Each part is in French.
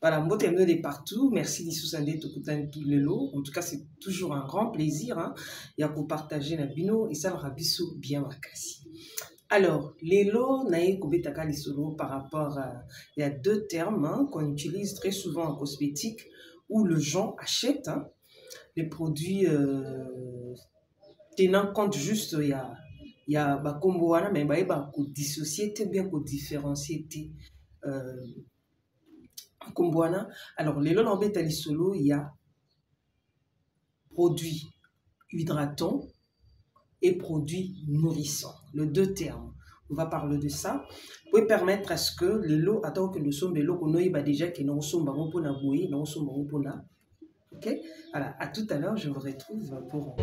Voilà, mbote de partout. Merci d'Issou-Sandé Tokutan tout le lot. En tout cas, c'est toujours un grand plaisir. Hein. Il y a pour partager la bino et ça va bisou bien makasi. Alors, les lots naïe kubetaka lisolo par rapport à... Il y a deux termes hein, qu'on utilise très souvent en cosmétique où le gens achète hein, les produits tenant compte juste il y a bakombo wana mais ba ko dissocier bien ko différencier Kumbwana. Alors, les lots en solo, il y a produits hydratants et produits nourrissants. Les deux termes. On va parler de ça. Vous pouvez permettre à ce que les lots, attends que nous sommes des lots qu'on a déjà qui nous sommes pour na boué, nous sommes pour na. Ok? Voilà. À tout à l'heure, je vous retrouve pour.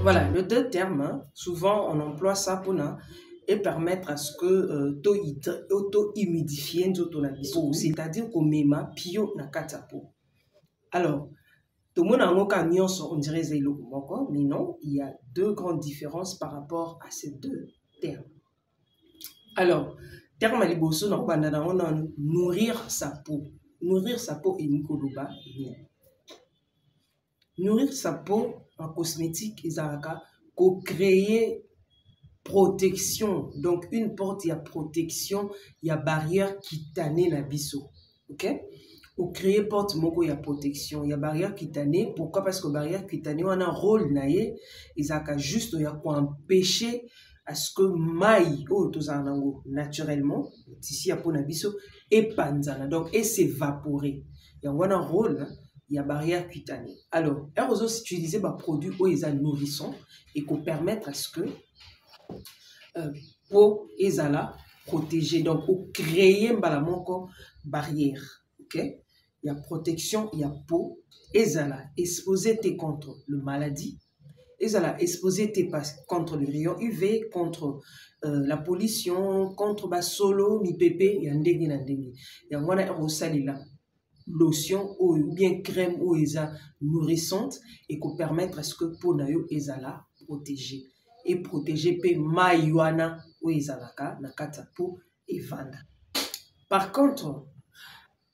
Voilà, les deux termes. Hein, souvent, on emploie ça pour na. Et permettre à ce que auto-humidifier c'est-à-dire qu'on met ma pio na katapo. Alors, tout le monde a on dirait mais non, il y a deux grandes différences par rapport à ces deux termes. Alors, terme à liboso, on a nourrir sa peau. Nourrir sa peau et Nikoloba. Nourrir sa peau en cosmétique, ils ont créé protection. Donc, une porte, il y a protection, il y a barrière qui tanne na biso. Ok? Ou créer porte, il y a protection, il y a barrière qui tanne. Pourquoi? Parce que barrière qui tanne, on a un rôle naïe, ils ont juste, il y a quoi empêcher à ce que maille, naturellement, ici, il y a pour na biso, et panzana. Donc, et s'évaporer. Il y a un rôle, il y a barrière cutanée. Alors, heureusement, si tu disais, produit où ils ont nourrissant et qu'on permettre à ce que pour ezala protéger donc pour créer une barrière. Ok, il y a protection, il y a peau ezala exposé contre le maladie, ezala exposé contre les rayons UV, contre la pollution, contre solo mi pépé et ndenge na ndenge ya ngwana rosalila lotion ou bien crème ou eza nourrissante et qu'on permettre à ce que peau na yo ezala protégée et protéger pe maïwana ou ezalaka na katapo et vanda. Par contre,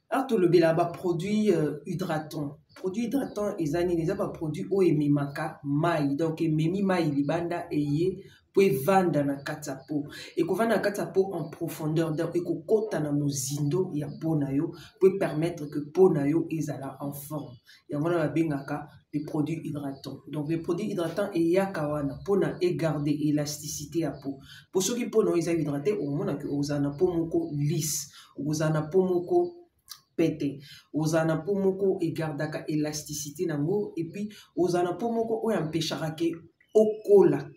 arto le belaba produit hydratant. Produit hydratant ezani les pas produit o emimaka mai donc ememi mai libanda eye pour vanda na katapo et ko vanda na katapo en profondeur donc et ko kota na mozindo ya ponayo pour permettre que ponayo ezala en forme. Ya ngona bengaka les produits hydratants. Donc les produits hydratants et yakawana pona et garder élasticité à peau. Pour ceux qui pono ils hydraté au moins que ozana pomoko lisse, ozana pomoko pété, ozana pomoko et gardaka élasticité nango et puis ozana pomoko ou empêchera que okola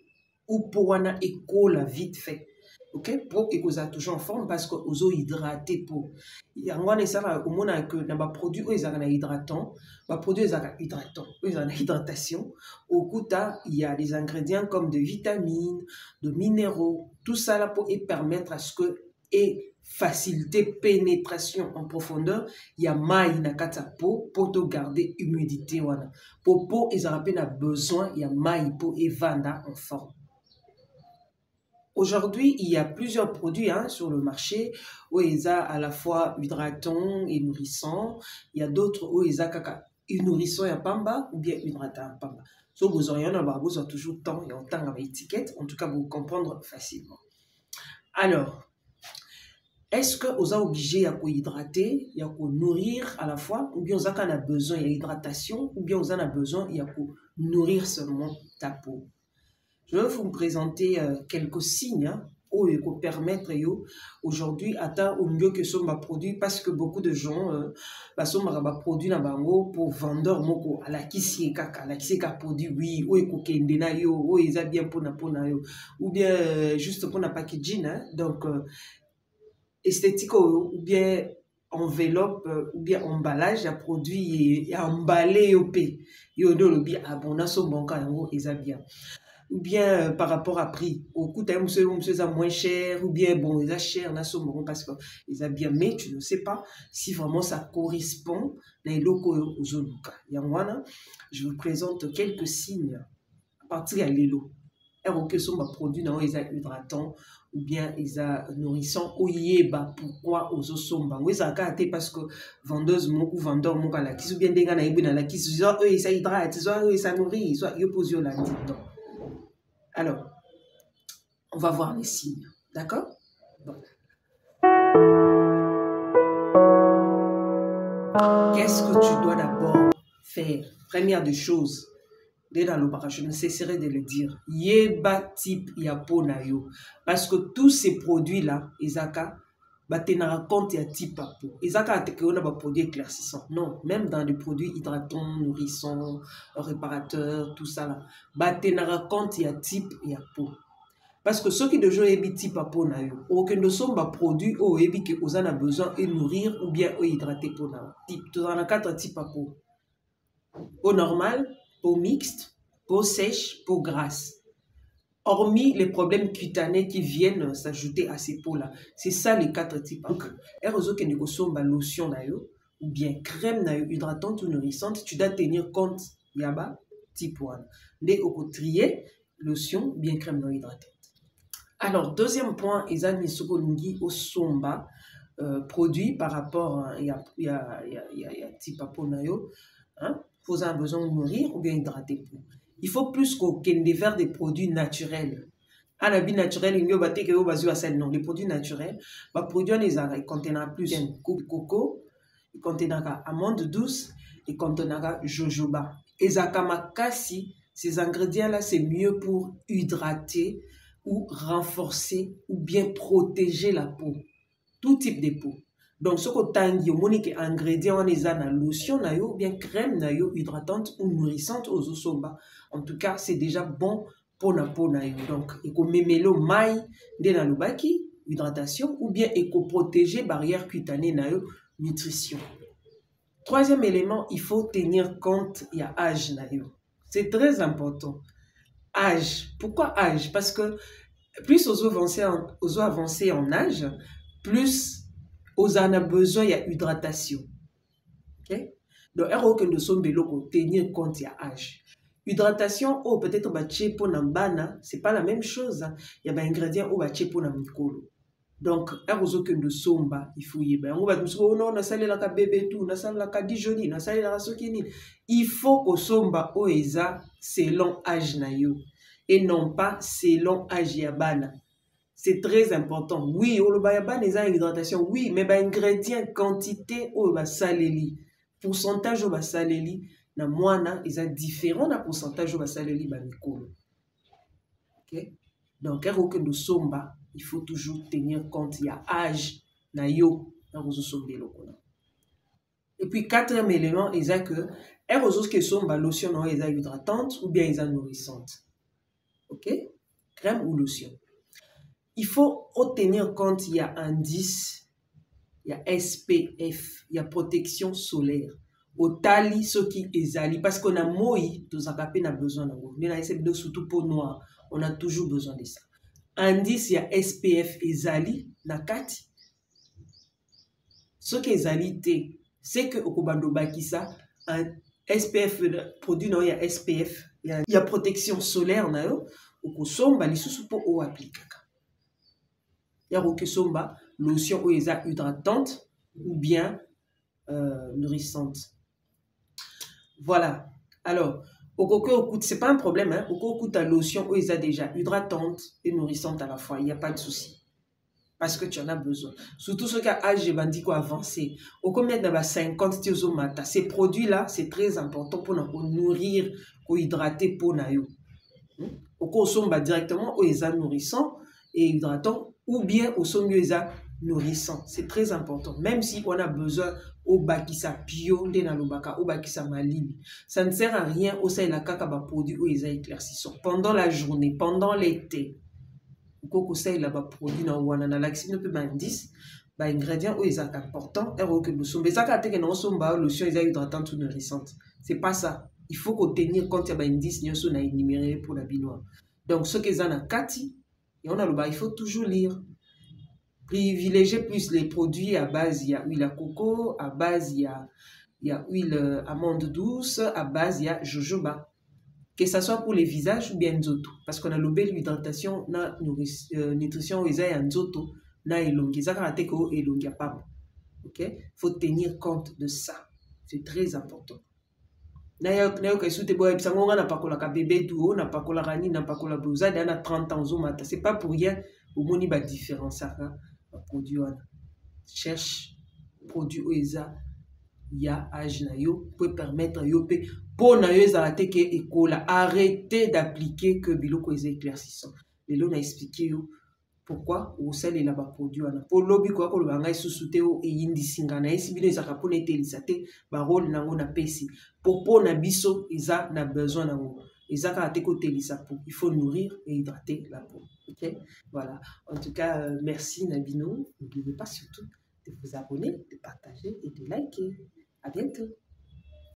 ou pour wana ekola vite fait. Ok, pour que vous êtes toujours en forme parce que vous êtes hydraté pour. Il y a un ça au moins que dans les produits où ils ont hydratant, les produits ils ont hydratant, ils ont hydratation. Au côté il y a des ingrédients comme de vitamines, de minéraux, tout ça là pour permettre à ce que et faciliter pénétration en profondeur. Il y a maï na kata peau pour te garder humidité wana. Pour peau ils ont besoin il y a maï pour et vanda en forme. Aujourd'hui, il y a plusieurs produits hein, sur le marché où ils ont à la fois hydratants et nourrissants. Il y a d'autres où ils ont nourrissant et pamba ou bien hydratant et pamba. So, vous auriez besoin toujours temps et en temps avec étiquette. En tout cas, vous comprendre facilement. Alors, est-ce que vous êtes obligé à hydrater, à nourrir à la fois, ou bien vous avez besoin d'hydratation, ou bien vous avez besoin de nourrir seulement ta peau? Je vais vous présenter quelques signes hein, pour permettre aujourd'hui atteindre au mieux que sont ma produit parce que beaucoup de gens sont ma produit na bango pour vendeur moko à la kisi kaka produit oui ou ekokende na yo ou eza bien pour na yo ou bien juste pour na packaging hein, donc esthétique ou bien enveloppe ou bien emballage à produit et emballé au p yo do le bien abona so banka yango eza bien. Ou bien par rapport à prix, au coût d'un monsieur moins cher, ou bien bon, ils ont cher, parce qu'ils ont bien, mais tu ne sais pas si vraiment ça correspond aux locaux aux oluka. Je vous présente quelques signes à partir de l'élo. que sont produits dans les hydratants ou bien ils a nourrissant ou yeba pourquoi aux somba oui ça a parce que vendeuse ou vendeur mon la qui ou bien des gars na la qui soit eux ça hydrate soit eux ça nourrit soit yo pose la dit alors on va voir les signes d'accord bon. Qu'est-ce que tu dois d'abord faire? Première des choses dans le je ne cesserai de le dire. Yeba type yapo na yo. Parce que tous ces produits-là, Isaka, tenara compte ya type yapo. Isaka a teke on a produits éclaircissants. Non, même dans les produits hydratants, nourrissants, réparateurs, tout ça là. Tenara compte ya type yapo. Parce que ceux qui de jouer ebi type yapo na yo, aucun de sont produits ou ebi que vous en a besoin de nourrir ou bien hydrater pour na. Type, tu en as 4 types yapo. Au normal, peau mixte, peau sèche, peau grasse. Hormis les problèmes cutanés qui viennent s'ajouter à ces peaux-là. C'est ça les 4 types. Et réseau que nous sommes lotion ou bien crème hydratante ou nourrissante, tu dois tenir compte yaba type 1. Dès au trier, lotion, bien crème hydratante. Alors, deuxième point, ils ont mis au somba produit par rapport à type peau nayo. Hein? Vous avez besoin de nourrir ou bien hydrater. Il faut plus qu'aucun des verres des produits naturels. À la vie naturelle, il y a non, les produits naturels, produits ils contiennent plus de coco, ils contiennent amandes douces, ils contiennent jojoba. Et zakamakasi, ces ingrédients-là, c'est mieux pour hydrater ou renforcer ou bien protéger la peau. Tout type de peau. Donc, ce que tu as monique ingrédients, on les a dans lotion, ou bien crème, hydratante ou nourrissante aux osoba. En tout cas, c'est déjà bon pour la peau. Donc, il faut mémelo maille de la lubaki, hydratation, ou bien il faut protéger barrière cutanée, nutrition. Troisième élément, il faut tenir compte, il y a âge. C'est très important. Âge. Pourquoi âge? Parce que plus aux avancés en âge, plus aux en a besoin, il y a hydratation. Okay? Donc, il nous sommes tenir compte, il y a âge. Hydratation, peut-être pour nambana, c'est pas la même chose. Il y a des ingrédients pour namikolo. Donc, nous sommes il faut y aller. On va nous dire, oh non, on a salé la bébé tout, on a salé la dijoni, on a salé la sokini. Il faut que somba oeza selon âge nayo et non pas selon âge yabana. C'est très important. Oui, on a une hydratation. Oui, mais ingrédients, quantité, on va saléli. Pourcentage, on va saléli. Na moana, ils ont différent na pourcentage, on va saléli. Ok? Donc, il faut toujours tenir compte. Il y a âge, na yo, na et puis, quatrième élément, ils ont que, que sont lotion, ils ont hydratante ou bien ils ont nourrissante. Ok? Crème ou lotion. Il faut tenir compte, il y a indice, il y a SPF, il y a protection solaire. Au tali, ce qui est ali, parce qu'on a moi, tous a besoin de surtout pour noir, on a toujours besoin de ça. Indice, il y a SPF et zali, na kati. Ce qui est zali, c'est que au Kobando Bakisa, un SPF, produit, non, il y a SPF, il y a protection solaire, on a au Kosomba, les sous pour eau appliquée. Il y a lotion hydratante ou bien nourrissante. Voilà. Alors, c'est pas un problème. Hein? Au ta lotion déjà hydratante et nourrissante à la fois. Il n'y a pas de souci. Parce que tu en as besoin. Surtout ceux qui ont âge avancé. Au combien de 50 tiozomata. Ces produits-là, c'est très important pour nourrir, pour hydrater pour nayo. Au consommer directement aux nourrissants et hydratants ou bien au sommieux nourrissant. C'est très important. Même si on a besoin au bakisa pio, au bakisa malini. Ça ne sert à rien au sein de la kakaba produit ou les éclaircissants. Pendant la journée, pendant l'été, au sein de la produit dans wana l'axine ne peut pas indice, ingrédients ou les importants, et que nous sommes. Mais ça quand nous sommes lotion hydratante ou nourrissante. C'est pas ça. Il faut qu'on tenir compte de l'indice nous sommes énuméré pour la binoire. Donc ce qu'ils ont à kati. Et on a il faut toujours lire. Privilégier plus les produits à base, il y a huile à coco, à base, il y a huile amande douce, à base, il y a jojoba. que ce soit pour les visages ou bien nzoto. Parce qu'on a l'hydratation, na nutrition, et nzoto, na elongi. Ça va être que elongi pas. Ok? Faut tenir compte de ça. C'est très important. Nayo kaisute boy bisango na pakola ka bébé duo na pakola rani na pakola blusa na 30 ans au matin. C'est pas pour rien au moni ba différence ça produit wana. Cherche produit oeza ya âge na yo peut permettre yo pe pour na yo za te ke ekola. Arrêtez d'appliquer que biloko eza éclaircissant. Lelo na expliquer yo pourquoi au sel et là-bas produit wana pour lobby quoi ko lobanga isusute o eyindi singana esi bino ezaka pona etelisa te ba rôle nango na pesi popo na biso eza na besoin nango eza ka te ko telisa pour il faut nourrir et hydrater la peau. OK, voilà, en tout cas merci Nabino, n'oubliez pas surtout de vous abonner, de partager et de liker. À bientôt.